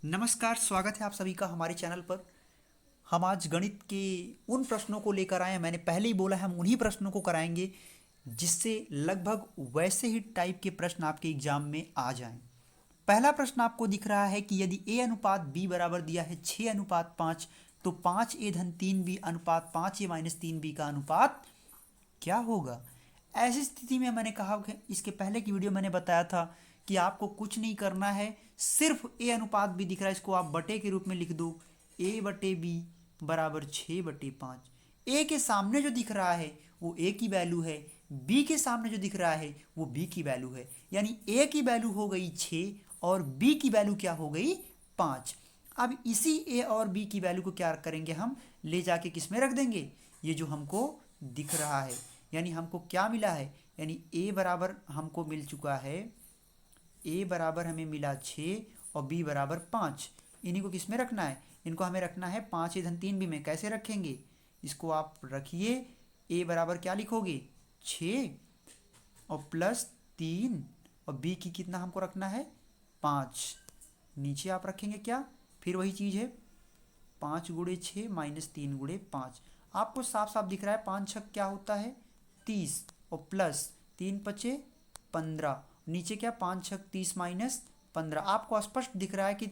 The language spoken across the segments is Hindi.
नमस्कार, स्वागत है आप सभी का हमारे चैनल पर। हम आज गणित के उन प्रश्नों को लेकर आए हैं। मैंने पहले ही बोला है हम उन्हीं प्रश्नों को कराएंगे जिससे लगभग वैसे ही टाइप के प्रश्न आपके एग्जाम में आ जाएं। पहला प्रश्न आपको दिख रहा है कि यदि a अनुपात b बराबर दिया है 6 अनुपात 5 तो 5a धन 3b अनुपात 5a माइनस 3b का अनुपात क्या होगा। ऐसी स्थिति में मैंने कहा कि इसके पहले की वीडियो मैंने बताया था कि आपको कुछ नहीं करना है, सिर्फ ए अनुपात बी दिख रहा है, इसको आप बटे के रूप में लिख दो। ए बटे बी बराबर 6/5। ए के सामने जो दिख रहा है वो ए की वैल्यू है, बी के सामने जो दिख रहा है वो बी की वैल्यू है, यानी ए की वैल्यू हो गई 6 और बी की वैल्यू क्या हो गई 5। अब इसी ए और बी की वैल्यू को क्या करेंगे, हम ले जाके किस में रख देंगे, ये जो हमको दिख रहा है, यानी हमको क्या मिला है, यानी ए बराबर हमको मिल चुका है, ए बराबर हमें मिला 6 और बी बराबर 5। इन्हीं को किस में रखना है, इनको हमें रखना है 5 धन 3b में। कैसे रखेंगे, इसको आप रखिए, ए बराबर क्या लिखोगे 6 और प्लस 3 और बी की कितना हमको रखना है 5। नीचे आप रखेंगे क्या, फिर वही चीज़ है 5 × 6 माइनस 3 × 5। आपको साफ साफ दिख रहा है 5 छक क्या होता है 30 और प्लस 3 × 5 = 15। नीचे क्या 5 × 6 = 30 माइनस 15। आपको स्पष्ट दिख रहा है कि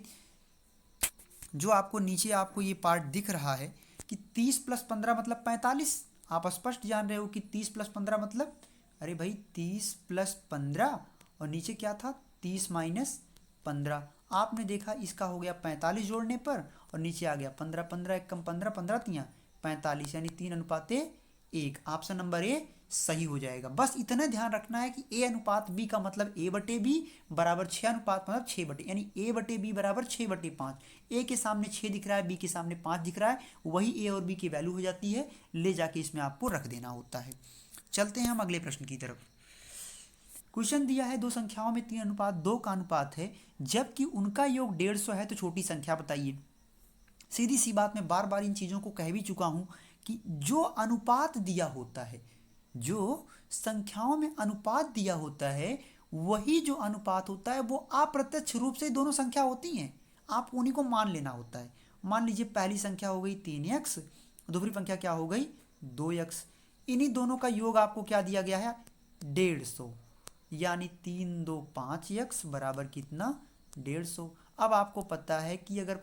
जो आपको नीचे आपको ये पार्ट दिख रहा है कि 30 + 15 मतलब 45। आप स्पष्ट जान रहे हो कि 30 + 15 मतलब, अरे भाई 30 + 15 और नीचे क्या था 30 माइनस 15। आपने देखा इसका हो गया 45 जोड़ने पर और नीचे आ गया 15, 15 × 1 = 15, 15 × 3 = 45, यानी 3:1। ऑप्शन नंबर ए सही हो जाएगा। बस इतना ध्यान रखना है कि ए अनुपात बी का मतलब ए बटे बी बराबर 6 अनुपात मतलब 6 बटे, यानी ए बटे बी बराबर 6/5। ए के सामने 6 दिख रहा है, बी के सामने 5 दिख रहा है, वही ए और बी की वैल्यू हो जाती है, ले जाके इसमें आपको रख देना होता है। चलते हैं हम अगले प्रश्न की तरफ। क्वेश्चन दिया है दो संख्याओं में 3:2 का अनुपात है, जबकि उनका योग 150 है, तो छोटी संख्या बताइए। सीधी सी बात, मैं बार बार इन चीज़ों को कह भी चुका हूँ कि जो अनुपात दिया होता है, जो संख्याओं में अनुपात दिया होता है, वही जो अनुपात होता है वो अप्रत्यक्ष रूप से दोनों संख्या होती हैं, आप उन्हीं को मान लेना होता है। मान लीजिए पहली संख्या हो गई 3x, दूसरी संख्या क्या हो गई 2x। इन्हीं दोनों का योग आपको क्या दिया गया है 150, यानी 3 2 5x बराबर कितना 150। अब आपको पता है कि अगर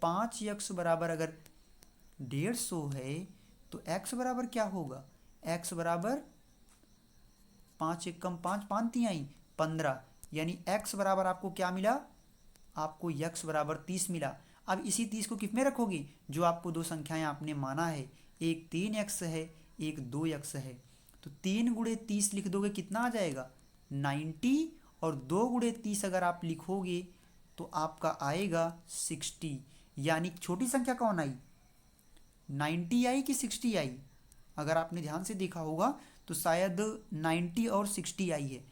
5x बराबर अगर 150 है तो x बराबर क्या होगा, x बराबर 5 × 1 = 5, 5 × 3 = 15, यानी x बराबर आपको क्या मिला, आपको x बराबर 30 मिला। अब इसी 30 को किस में रखोगे, जो आपको दो संख्याएं आपने माना है, एक 3x है एक 2x है, तो 3 × 30 लिख दोगे कितना आ जाएगा 90, और 2 × 30 अगर आप लिखोगे तो आपका आएगा 60। यानी छोटी संख्या कौन आई 90 आई कि 60 आई, अगर आपने ध्यान से देखा होगा तो शायद 90 और 60 आई है।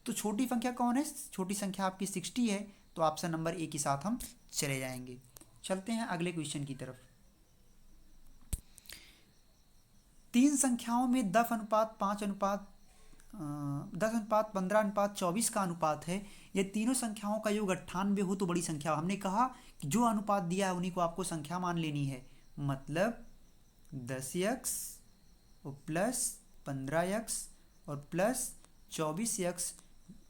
तो छोटी संख्या कौन है, छोटी संख्या आपकी 60 है, तो ऑप्शन नंबर ए के साथ हम चले जाएंगे। चलते हैं अगले क्वेश्चन की तरफ। तीन संख्याओं में 10:15:24 का अनुपात है, ये तीनों संख्याओं का योग 98 हो तो बड़ी संख्या। हमने कहा कि जो अनुपात दिया है उन्हीं को आपको संख्या मान लेनी है, मतलब 10x और प्लस 15x और प्लस 24x,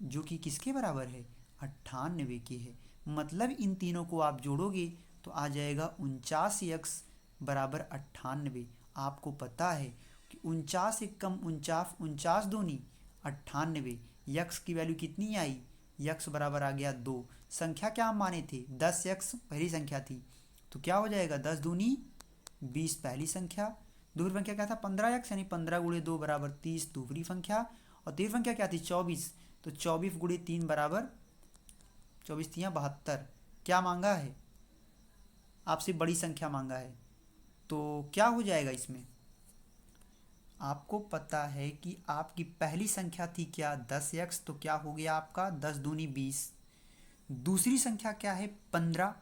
जो कि किसके बराबर है 98 के है। मतलब इन तीनों को आप जोड़ोगे तो आ जाएगा 49x बराबर 98। आपको पता है कि 49 × 1 = 49, 49 दूनी 98, यक्स की वैल्यू कितनी आई, यक्स बराबर आ गया 2। संख्या क्या हम माने थे 10x पहली संख्या थी, तो क्या हो जाएगा 10 दूनी 20 पहली संख्या, दूसरी संख्या क्या था 15x, यानी 15 × 2 बराबर 30 दूसरी संख्या, और तीसरी संख्या क्या थी 24, तो 24 × 3 बराबर 24 3 72। क्या मांगा है आपसे, बड़ी संख्या मांगा है, तो क्या हो जाएगा इसमें, आपको पता है कि आपकी पहली संख्या थी क्या 10x, तो क्या हो गया आपका 10 दूनी 20। दूसरी संख्या क्या है 15,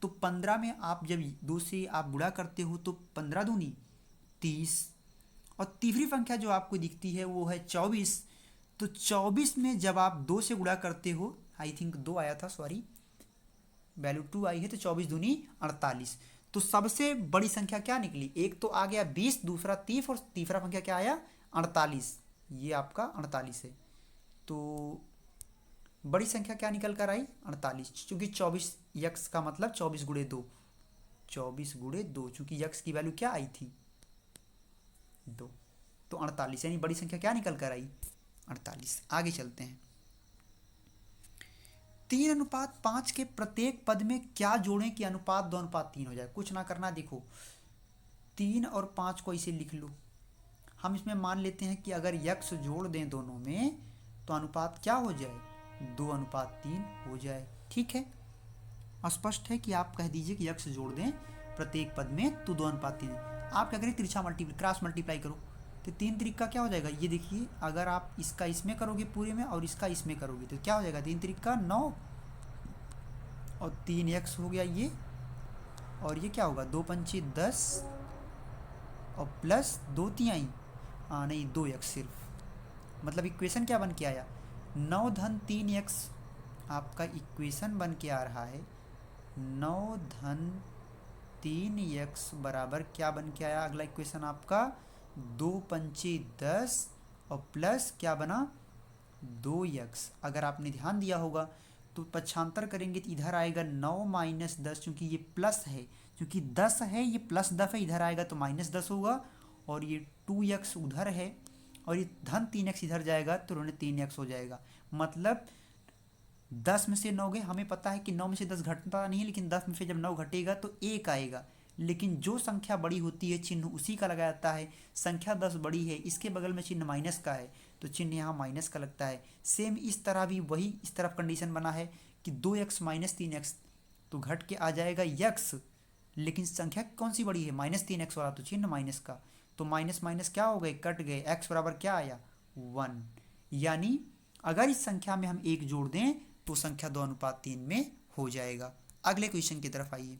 तो 15 में आप जब दो से आप गुणा करते हो तो 15 दूनी 30, और तीसरी संख्या जो आपको दिखती है वो है 24, तो 24 में जब आप 2 से गुणा करते हो, आई थिंक 2 आया था, सॉरी, वैल्यू 2 आई है तो 24 दूनी 48। तो सबसे बड़ी संख्या क्या निकली, एक तो आ गया 20, दूसरा 30 और तीसरा संख्या क्या आया 48। ये आपका 48 है। तो बड़ी संख्या क्या निकल कर आई 48, चूंकि 24 यक्स का मतलब 24 गुणे 2, 24 गुणे 2, चूंकि यक्स की वैल्यू क्या आई थी 2, तो 48 यानी बड़ी संख्या क्या निकल कर आई 48। आगे चलते हैं। 3:5 के प्रत्येक पद में क्या जोड़ें कि अनुपात 2:3 हो जाए। कुछ ना करना, देखो 3 और 5 को इसे लिख लो। हम इसमें मान लेते हैं कि अगर यक्स जोड़ दें दोनों में तो अनुपात क्या हो जाए 2:3 हो जाए। ठीक है, स्पष्ट है कि आप कह दीजिए कि यक्स जोड़ दें प्रत्येक पद में तो 2:3। आप क्या करें, तिरछा क्रॉस मल्टीप्लाई करो तो 3 त्रिक का क्या हो जाएगा, ये देखिए अगर आप इसका इसमें करोगे पूरे में और इसका इसमें करोगे तो क्या हो जाएगा, 3 त्रिक का 9 और 3 यक्स हो गया ये, और ये क्या होगा 2 पंचे 10 और प्लस 2 तिहाई, नहीं 2 यक्स सिर्फ, मतलब इक्वेशन क्या बन के आया 9 धन 3 यक्स आपका इक्वेशन बन के आ रहा है। 9 धन 3 यक्स बराबर क्या बन के आया, अगला इक्वेशन आपका 2 पंचे 10 और प्लस क्या बना 2 यक्स। अगर आपने ध्यान दिया होगा तो पक्षांतर करेंगे तो इधर आएगा 9 माइनस 10, क्योंकि ये प्लस है, क्योंकि 10 है ये प्लस 10 है, इधर आएगा तो माइनस 10 होगा, और ये 2 यक्स उधर है और ये धन 3 यक्स इधर जाएगा तो ऋण 3 यक्स हो जाएगा। मतलब 10 में से 9 गए, हमें पता है कि 9 में से 10 घटता नहीं है, लेकिन 10 में से जब 9 घटेगा तो 1 आएगा, लेकिन जो संख्या बड़ी होती है चिन्ह उसी का लगाया जाता है। संख्या 10 बड़ी है, इसके बगल में चिन्ह माइनस का है तो चिन्ह यहाँ माइनस का लगता है। सेम इस तरह भी वही इस तरफ कंडीशन बना है कि 2x माइनस 3x तो घट के आ जाएगा यक्स, लेकिन संख्या कौन सी बड़ी है -3x वाला, तो चिन्ह माइनस का, तो माइनस माइनस क्या हो गए कट गए, x बराबर क्या आया 1। यानी अगर इस संख्या में हम 1 जोड़ दें तो संख्या 2:3 में हो जाएगा। अगले क्वेश्चन की तरफ आइए।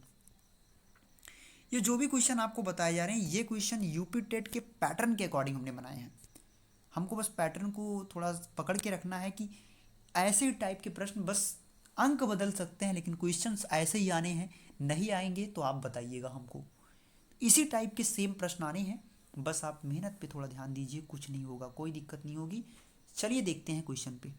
ये जो भी क्वेश्चन आपको बताए जा रहे हैं ये क्वेश्चन यूपी टेट के पैटर्न के अकॉर्डिंग हमने बनाए हैं। हमको बस पैटर्न को थोड़ा पकड़ के रखना है कि ऐसे टाइप के प्रश्न, बस अंक बदल सकते हैं लेकिन क्वेश्चंस ऐसे ही आने हैं, नहीं आएंगे तो आप बताइएगा हमको। इसी टाइप के सेम प्रश्न आने हैं, बस आप मेहनत पे थोड़ा ध्यान दीजिए, कुछ नहीं होगा, कोई दिक्कत नहीं होगी। चलिए देखते हैं क्वेश्चन पे।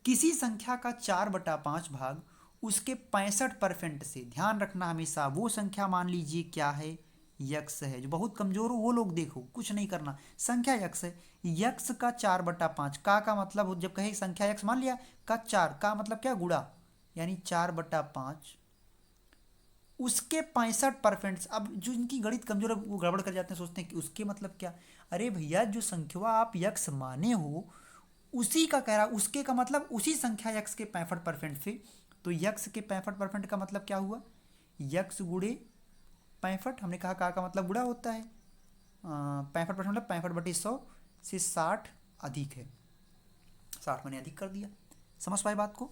किसी संख्या का 4/5 भाग उसके 65% से, ध्यान रखना हमेशा वो संख्या मान लीजिए क्या है यक्स है, जो बहुत कमजोर हो वो लोग देखो कुछ नहीं करना, संख्या यक्स है, यक्स का 4/5 का मतलब जब कहे संख्या यक्स मान लिया का 4 का मतलब क्या गुणा, यानी 4/5 उसके 65%। अब जो इनकी गणित कमजोर है वो गड़बड़ कर जाते हैं, सोचते हैं कि उसके मतलब क्या, अरे भैया जो संख्या आप यक्स माने हो उसी का कह रहा, उसके का मतलब उसी संख्या यक्स के 65% से, तो यक्स के 65% का मतलब क्या हुआ यक्स गुणे 65, हमने कहा का मतलब गुणा होता है 65% मतलब 65/100 से 60 अधिक है, 60 मैंने अधिक कर दिया, समझ पाए बात को।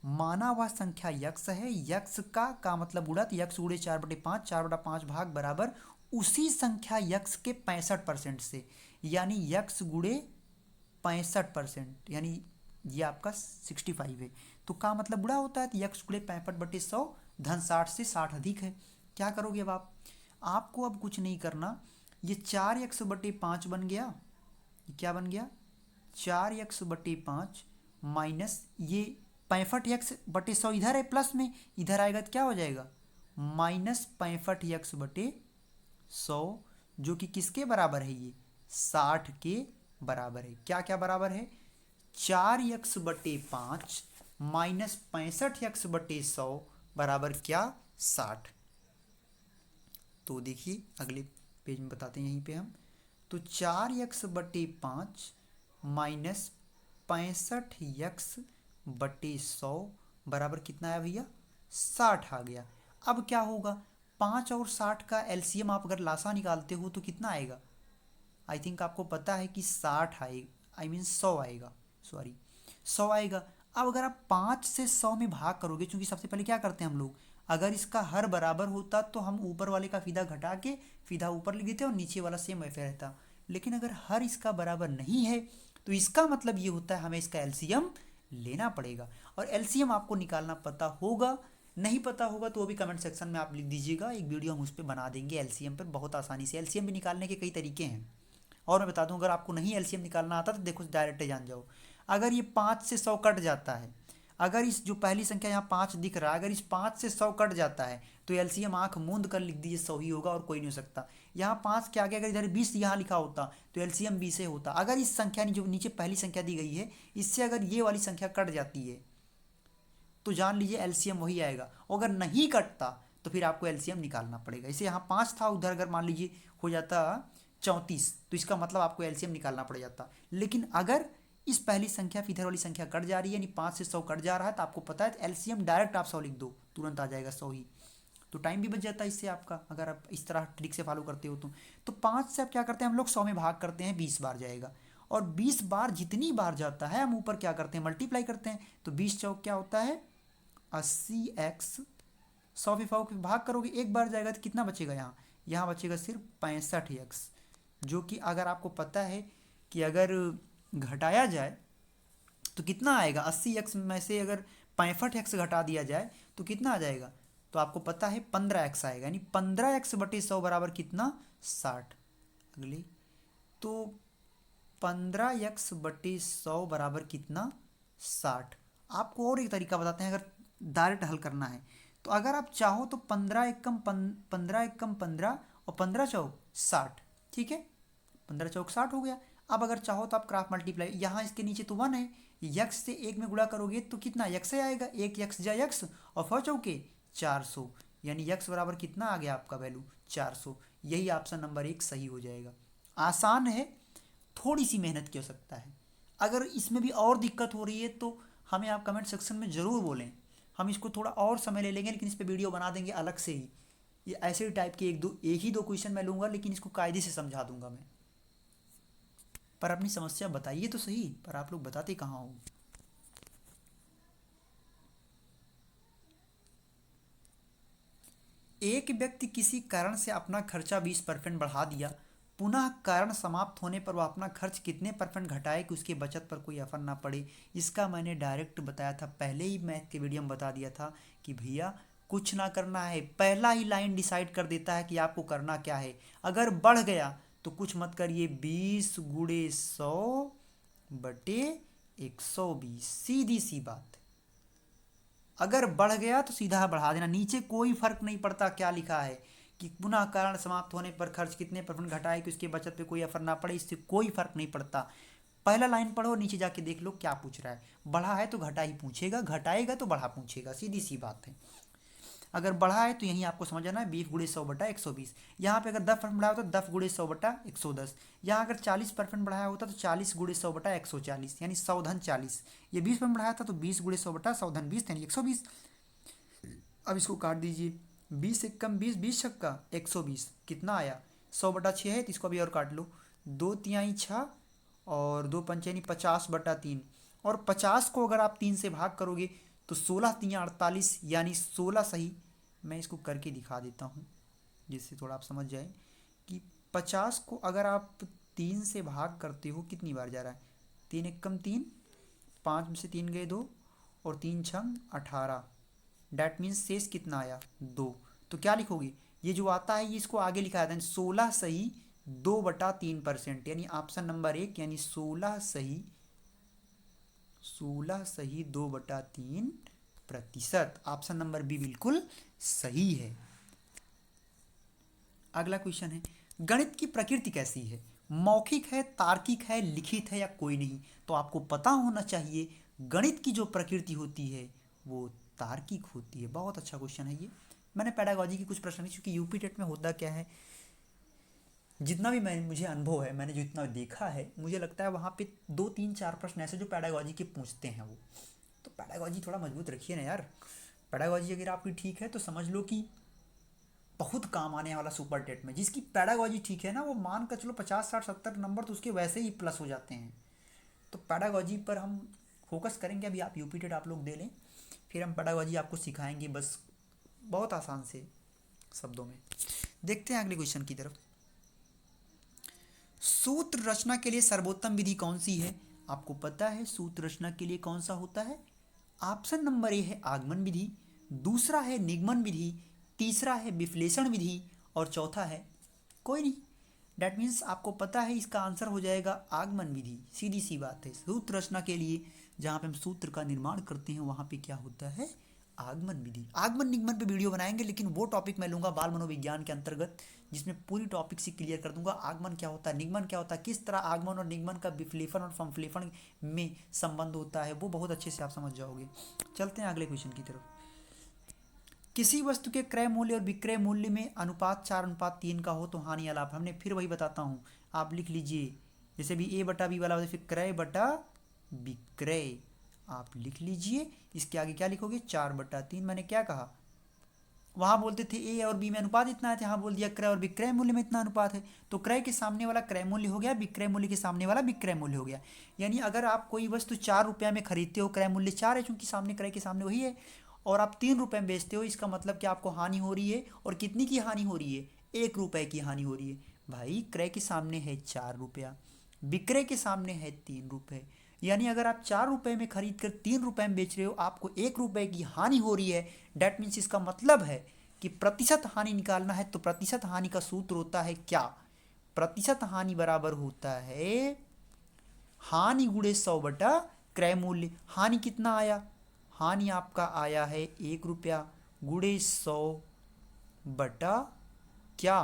माना हुआ संख्या यक्स है, यक्स का मतलब गुणा, तो यक्स गुणे 4/5, 4/5 भाग बराबर उसी संख्या यक्स के 65% से, यानी यक्स गुणे 65%, यानी ये आपका 65 है, तो का मतलब बुरा होता है, तो यक्स गुणे 65/100 धन 60 से 60 अधिक है। क्या करोगे अब आप, आपको अब कुछ नहीं करना, ये 4x/5 बन गया, ये क्या बन गया 4x/5 माइनस ये 65x/100 इधर है प्लस में, इधर आएगा तो क्या हो जाएगा -65x/100, जो कि किसके बराबर है ये 60 के बराबर है। क्या क्या बराबर है 4x/5 माइनस 65x/100 बराबर क्या 60। तो देखिए अगले पेज में बताते हैं यहीं पे हम, तो 4x/5 माइनस 65x/100 बराबर कितना आया भैया 60 आ गया। अब क्या होगा 5 और 60 का एलसीएम आप अगर लासा निकालते हो तो कितना आएगा, आई थिंक आपको पता है कि 60 आएगा, आई मीन 100 आएगा, सॉरी 100 आएगा। अब अगर आप 5 से 100 में भाग करोगे, क्योंकि सबसे पहले क्या करते हैं हम लोग, अगर इसका हर बराबर होता तो हम ऊपर वाले का फीदा घटा के फीदा ऊपर लिख देते और नीचे वाला सेम वैसे रहता, लेकिन अगर हर इसका बराबर नहीं है तो इसका मतलब ये होता है हमें इसका एलसीएम लेना पड़ेगा, और एलसीएम आपको निकालना पता होगा नहीं पता होगा तो वो भी कमेंट सेक्शन में आप लिख दीजिएगा, एक वीडियो हम उस पर बना देंगे एलसीएम पर, बहुत आसानी से। एलसीएम भी निकालने के कई तरीके हैं। और मैं बता दूं, अगर आपको नहीं एलसीएम निकालना आता तो देखो डायरेक्ट जान जाओ। अगर ये 5 से 100 कट जाता है, अगर इस जो पहली संख्या यहाँ 5 दिख रहा है, अगर इस 5 से 100 कट जाता है तो एलसीएम आंख मूंद कर लिख दीजिए 100 ही होगा और कोई नहीं हो सकता। यहाँ 5 के आगे अगर इधर 20 यहाँ लिखा होता तो एलसीएम 20 ही होता। अगर इस संख्या जो नीचे पहली संख्या दी गई है, इससे अगर ये वाली संख्या कट जाती है तो जान लीजिए एलसीएम वही आएगा। और अगर नहीं कटता तो फिर आपको एलसीएम निकालना पड़ेगा। इसे यहाँ 5 था, उधर अगर मान लीजिए हो जाता 34, तो इसका मतलब आपको एलसीएम निकालना पड़ जाता। लेकिन अगर इस पहली संख्या फिर इधर वाली संख्या कट जा रही है, यानी 5 से 100 कट जा रहा है, तो आपको पता है एलसीएम डायरेक्ट आप 100 लिख दो, तुरंत आ जाएगा 100 ही। तो टाइम भी बच जाता है इससे आपका, अगर आप इस तरह ट्रिक से फॉलो करते हो तो 5 से आप क्या करते हैं, हम लोग 100 में भाग करते हैं, 20 बार जाएगा। और 20 बार जितनी बार जाता है हम ऊपर क्या करते हैं, मल्टीप्लाई करते हैं। तो 20 चौक क्या होता है 80x, 100 पे 100 भाग करोगे एक बार जाएगा तो कितना बचेगा, यहाँ बचेगा सिर्फ 65x। जो कि अगर आपको पता है कि अगर घटाया जाए तो कितना आएगा, 80x में से अगर 65x घटा दिया जाए तो कितना आ जाएगा, तो आपको पता है 15x आएगा। यानी 15x बटे 100 बराबर कितना, 60। अगले तो 15x बटे 100 बराबर कितना, 60। आपको और एक तरीका बताते हैं, अगर डायरेक्ट हल करना है तो अगर आप चाहो तो 15 एकम 15 और 15 चौक 60, ठीक है, 15 चौक 60 हो गया। अब अगर चाहो तो आप क्रॉस मल्टीप्लाई, यहाँ इसके नीचे तो 1 है, यक्स से 1 में गुणा करोगे तो कितना यक्स से आएगा, 1 यक्स जा यक्स और 4 चौके 400, यानी यक्स बराबर कितना आ गया आपका वैल्यू 400। यही ऑप्शन नंबर 1 सही हो जाएगा। आसान है, थोड़ी सी मेहनत की आवश्यकता है। अगर इसमें भी और दिक्कत हो रही है तो हमें आप कमेंट सेक्शन में ज़रूर बोलें, हम इसको थोड़ा और समय ले लेंगे, लेकिन इस पर वीडियो बना देंगे अलग से ही। ये ऐसे टाइप के एक ही दो क्वेश्चन मैं लूँगा, लेकिन इसको कायदे से समझा दूंगा मैं। पर अपनी समस्या बताइए तो सही, पर आप लोग बताते कहाँ हो। एक व्यक्ति किसी कारण से अपना खर्चा 20% बढ़ा दिया, पुनः कारण समाप्त होने पर वह अपना खर्च कितने % घटाए कि उसकी बचत पर कोई असर ना पड़े। इसका मैंने डायरेक्ट बताया था, पहले ही मैथ के वीडियो में बता दिया था कि भैया कुछ ना करना है, पहला ही लाइन डिसाइड कर देता है कि आपको करना क्या है। अगर बढ़ गया तो कुछ मत करिए, 20 गुणे 100 बटे 120, सीधी सी बात। अगर बढ़ गया तो सीधा बढ़ा देना, नीचे कोई फर्क नहीं पड़ता क्या लिखा है कि पुनः कारण समाप्त होने पर खर्च कितने % घटाए कि उसकी बचत पे कोई असर ना पड़े, इससे कोई फर्क नहीं पड़ता। पहला लाइन पढ़ो, नीचे जाके देख लो क्या पूछ रहा है। बढ़ा है तो घटा ही पूछेगा, घटाएगा तो बढ़ा पूछेगा, सीधी सी बात है। अगर बढ़ा है तो यहीं आपको समझ आना है 20 गुणे 100 बटा 120। यहाँ पे अगर 10% बढ़ाया होता तो 10 गुणे 100 बटा 110। यहाँ अगर 40% बढ़ाया होता तो 40 गुणे 100 बटा 140, यानी 100 धन 40। ये 20% बढ़ाया था तो 20 गुणे 100 बटा 100 धन 20, यानी 120। अब इसको काट दीजिए, 20 एकम 20, 20 छक्का 120, कितना आया 100 बटा 6 है, तो इसको अभी और काट लो, 2 तिहाई 6 और 2 पंचे यानी 50 बटा 3। और 50 को अगर आप 3 से भाग करोगे तो 16 तियाँ 48, यानी 16 सही। मैं इसको करके दिखा देता हूँ जिससे थोड़ा आप समझ जाए कि 50 को अगर आप 3 से भाग करते हो कितनी बार जा रहा है, 3 एकम 3, 5 में से 3 गए 2 और 3 छंग 18, डैट मीन्स शेष कितना आया 2। तो क्या लिखोगे, ये जो आता है ये इसको आगे लिखा जाता है 16 सही 2 बटा 3%, यानी ऑप्शन नंबर 1, यानी 16 सही 2 बटा 3%। ऑप्शन नंबर बी बिल्कुल सही है। अगला क्वेश्चन है, गणित की प्रकृति कैसी है, मौखिक है, तार्किक है, लिखित है या कोई नहीं। तो आपको पता होना चाहिए गणित की जो प्रकृति होती है वो तार्किक होती है। बहुत अच्छा क्वेश्चन है ये। मैंने पेडागॉजी की कुछ प्रश्न, क्योंकि यूपी टेट में होता क्या है, जितना भी मुझे अनुभव है, मैंने जितना देखा है, मुझे लगता है वहाँ पे 2 3 4 प्रश्न ऐसे जो पेडागॉजी के पूछते हैं वो। तो पेडागॉजी थोड़ा मजबूत रखिए ना यार। पेडागॉजी अगर आपकी ठीक है तो समझ लो कि बहुत काम आने वाला सुपर टेट में। जिसकी पेडागॉजी ठीक है ना, वो मान कर चलो 50 60 70 नंबर तो उसके वैसे ही प्लस हो जाते हैं। तो पेडागॉजी पर हम फोकस करेंगे। अभी आप यूपी टेट आप लोग दे लें, फिर हम पेडागॉजी आपको सिखाएंगे, बस बहुत आसान से शब्दों में। देखते हैं अगले क्वेश्चन की तरफ। सूत्र रचना के लिए सर्वोत्तम विधि कौन सी है। आपको पता है सूत्र रचना के लिए कौन सा होता है, ऑप्शन नंबर ए है आगमन विधि, दूसरा है निगमन विधि, तीसरा है विश्लेषण विधि और चौथा है कोई नहीं। डैट मीन्स आपको पता है इसका आंसर हो जाएगा आगमन विधि। सीधी सी बात है, सूत्र रचना के लिए जहाँ पे हम सूत्र का निर्माण करते हैं वहाँ पे क्या होता है, आगमन विधि। आगमन निगमन पे वीडियो बनाएंगे, लेकिन वो टॉपिक मैं लूँगा बाल मनोविज्ञान के अंतर्गत, जिसमें पूरी टॉपिक से क्लियर कर दूंगा आगमन क्या होता है, निगमन क्या होता है, किस तरह आगमन और निगमन का विश्लेषण और संश्लेषण में संबंध होता है, वो बहुत अच्छे से आप समझ जाओगे। चलते हैं अगले क्वेश्चन की तरफ। किसी वस्तु के क्रय मूल्य और विक्रय मूल्य में अनुपात 4:3 का हो तो हानि या लाभ। हमने फिर वही बताता हूँ, आप लिख लीजिए, जैसे भी ए बटा बी वाला होता है, फिर क्रय बटा विक्रय आप लिख लीजिए। इसके आगे क्या लिखोगे, 4/3। मैंने क्या कहा, वहाँ बोलते थे ए और बी में अनुपात इतना है, यहाँ बोल दिया क्रय और विक्रय मूल्य में इतना अनुपात है, तो क्रय के सामने वाला क्रय मूल्य हो गया, विक्रय मूल्य के सामने वाला विक्रय मूल्य हो गया। यानी अगर आप कोई वस्तु 4 रुपये में खरीदते हो, क्रय मूल्य 4 है, चूंकि सामने क्रय के सामने वही है, और आप 3 रुपये में बेचते हो, इसका मतलब कि आपको हानि हो रही है। और कितनी की हानि हो रही है, 1 रुपये की हानि हो रही है। भाई क्रय के सामने है 4 रुपया, विक्रय के सामने है 3 रुपये, यानी अगर आप 4 रुपये में खरीद कर 3 रुपये में बेच रहे हो, आपको 1 रुपये की हानि हो रही है। डैट मीन्स इसका मतलब है कि प्रतिशत हानि निकालना है, तो प्रतिशत हानि का सूत्र होता है क्या, प्रतिशत हानि बराबर होता है हानि गुणे 100 बटा क्रय मूल्य। हानि कितना आया, हानि आपका आया है 1 रुपया, गुणे 100 बटा क्या,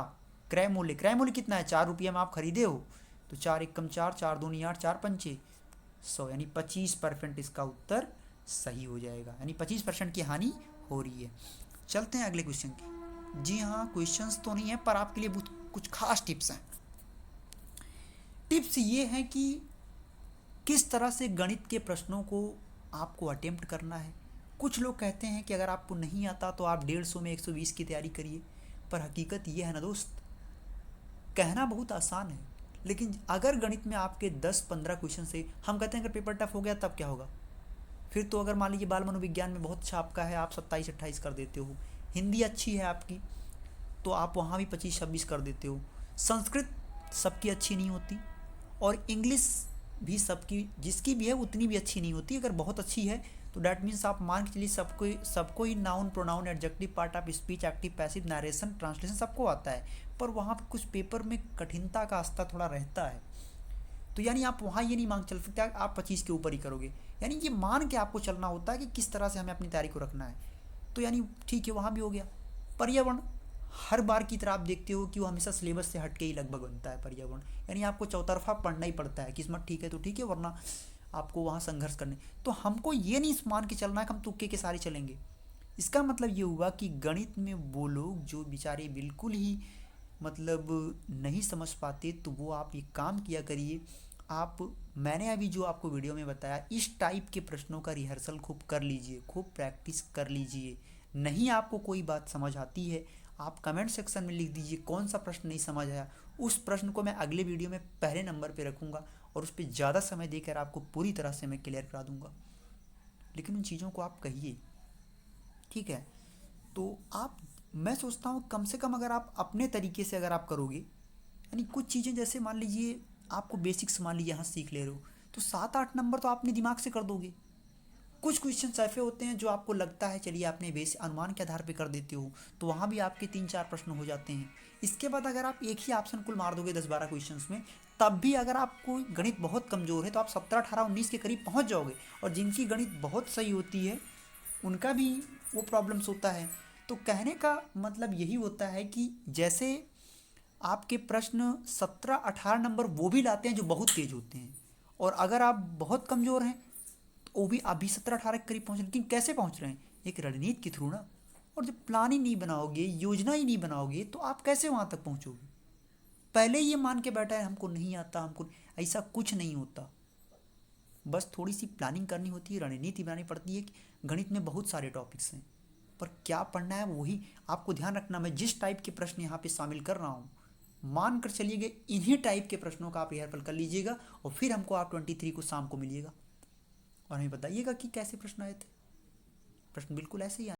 क्रय मूल्य। क्रय मूल्य कितना है, 4 रुपये में आप खरीदे हो, तो 4 एकम 4, 4 दूनी 8, 4 पंचे 100, यानी 25% इसका उत्तर सही हो जाएगा, यानी 25% की हानि हो रही है। चलते हैं अगले क्वेश्चन की। जी हाँ, क्वेश्चंस तो नहीं है, पर आपके लिए कुछ खास टिप्स हैं। टिप्स ये हैं कि किस तरह से गणित के प्रश्नों को आपको अटेम्प्ट करना है। कुछ लोग कहते हैं कि अगर आपको नहीं आता तो आप 150 में 120 की तैयारी करिए, पर हकीकत ये है ना दोस्त, कहना बहुत आसान है, लेकिन अगर गणित में आपके 10-15 क्वेश्चन से, हम कहते हैं अगर पेपर टफ हो गया तब क्या होगा, फिर तो अगर मान लीजिए बाल मनोविज्ञान में बहुत अच्छा आपका है, आप 27-28 कर देते हो, हिंदी अच्छी है आपकी तो आप वहाँ भी 25-26 कर देते हो, संस्कृत सबकी अच्छी नहीं होती, और इंग्लिश भी सबकी, जिसकी भी है उतनी भी अच्छी नहीं होती। अगर बहुत अच्छी है तो डैट मीन्स आप मान के चलिए सबको ही noun, pronoun, adjective, part of speech, active, passive, narration, translation सबको आता है, पर वहाँ पर कुछ पेपर में कठिनता का स्तर थोड़ा रहता है। तो यानी आप वहाँ ये नहीं मांग चल सकते आप 25 के ऊपर ही करोगे, यानी ये मान के आपको चलना होता है कि किस तरह से हमें अपनी तैयारी को रखना है। तो यानी ठीक है, वहाँ भी हो गया। पर्यावरण हर बार की तरह आप देखते हो कि वो हमेशा सिलेबस से हट के ही लगभग बनता है पर्यावरण, यानी आपको चौतरफा पढ़ना ही पड़ता है, किस्मत ठीक है तो ठीक है, वरना आपको वहाँ संघर्ष करने। तो हमको ये नहीं मान के चलना है कि हम तुक्के के सारे चलेंगे। इसका मतलब ये हुआ कि गणित में वो लोग जो बेचारे बिल्कुल ही मतलब नहीं समझ पाते, तो वो आप ये काम किया करिए, आप मैंने अभी जो आपको वीडियो में बताया इस टाइप के प्रश्नों का रिहर्सल खूब कर लीजिए, खूब प्रैक्टिस कर लीजिए। नहीं आपको कोई बात समझ आती है, आप कमेंट सेक्शन में लिख दीजिए कौन सा प्रश्न नहीं समझ आया, उस प्रश्न को मैं अगले वीडियो में पहले नंबर पे रखूँगा और उस पर ज़्यादा समय देकर आपको पूरी तरह से मैं क्लियर करा दूँगा। लेकिन उन चीज़ों को आप कहिए, ठीक है। तो आप, मैं सोचता हूँ कम से कम अगर आप अपने तरीके से अगर आप करोगे, यानी कुछ चीज़ें जैसे मान लीजिए आपको बेसिक्स मान लीजिए यहाँ सीख ले रहे हो, तो 7-8 नंबर तो आप अपने दिमाग से कर दोगे। कुछ क्वेश्चन ऐसे होते हैं जो आपको लगता है चलिए आपने बेसिक अनुमान के आधार पे कर देते हो, तो वहाँ भी आपके 3-4 प्रश्न हो जाते हैं। इसके बाद अगर आप एक ही ऑप्शन कुल मार दोगे 10-12 क्वेश्चंस में, तब भी अगर आपको गणित बहुत कमज़ोर है तो आप 17-18-19 के करीब पहुँच जाओगे। और जिनकी गणित बहुत सही होती है उनका भी वो प्रॉब्लम्स होता है। तो कहने का मतलब यही होता है कि जैसे आपके प्रश्न 17-18 नंबर वो भी लाते हैं जो बहुत तेज होते हैं, और अगर आप बहुत कमज़ोर हैं तो वो भी आप भी 17-18 के करीब पहुँच रहे हैं। लेकिन कैसे पहुँच रहे हैं, एक रणनीति के थ्रू ना। और जब प्लान ही नहीं बनाओगे, योजना ही नहीं बनाओगे, तो आप कैसे वहाँ तक पहुँचोगे। पहले ये मान के बैठा है हमको नहीं आता, हमको, ऐसा कुछ नहीं होता। बस थोड़ी सी प्लानिंग करनी होती है, रणनीति बनानी पड़ती है कि गणित में बहुत सारे टॉपिक्स हैं, पर क्या पढ़ना है वही आपको ध्यान रखना। मैं जिस टाइप के प्रश्न यहाँ पे शामिल कर रहा हूँ, मान कर चलिएगा इन्हीं टाइप के प्रश्नों का आप रिहर्सल कर लीजिएगा, और फिर हमको आप 23 को शाम को मिलिएगा और हमें बताइएगा कि कैसे प्रश्न आए थे। प्रश्न बिल्कुल ऐसे ही